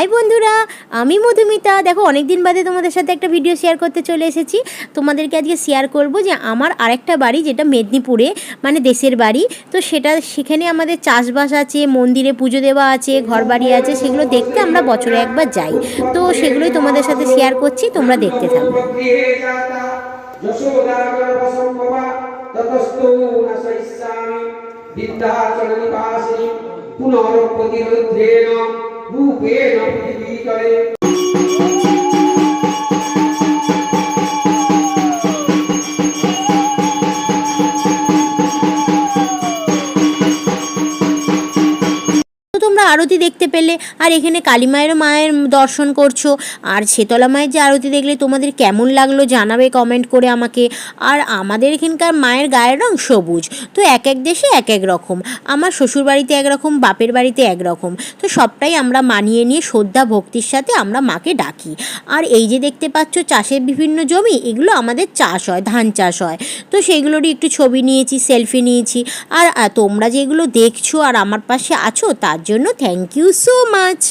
High বন্ধুরা, আমি মধুমিতা। দেখো অনেক দিন বাদে তোমাদের সাথে একটা ভিডিও শেয়ার করতে চলে এসেছি। তোমাদেরকে আজকে শেয়ার করব যে আমার আরেকটা বাড়ি, যেটা মেদিনীপুরে, মানে দেশের বাড়ি। তো সেখানে আমাদের চাষবাস আছে, মন্দিরে পুজো দেওয়া আছে, ঘর বাড়ি আছে, সেগুলো দেখতে আমরা বছরে একবার যাই। তো সেগুলোই তোমাদের সাথে শেয়ার করছি, তোমরা দেখতে থাকো। রূপেণ পৃথিবীতলে। তোমরা আরতি দেখতে পেলে, আর এখানে কালী মায়ের দর্শন করছো। আর শেতলা মায়ের যে আরতি দেখলে তোমাদের কেমন লাগলো জানাবে কমেন্ট করে আমাকে। আর আমাদের এখানকার মায়ের গায়ের রং সবুজ। তো এক এক দেশে এক এক রকম। আমার শ্বশুরবাড়িতে একরকম, বাপের বাড়িতে একরকম। তো সবটাই আমরা মানিয়ে নিয়ে শ্রদ্ধা ভক্তির সাথে আমরা মাকে ডাকি। আর এই যে দেখতে পাচ্ছ চাষের বিভিন্ন জমি, এগুলো আমাদের চাষ হয়, ধান চাষ হয়। তো সেইগুলোরই একটু ছবি নিয়েছি, সেলফি নিয়েছি। আর তোমরা যেগুলো দেখছো আর আমার পাশে আছো, তার জন্য থ্যাংক ইউ সো মাচ।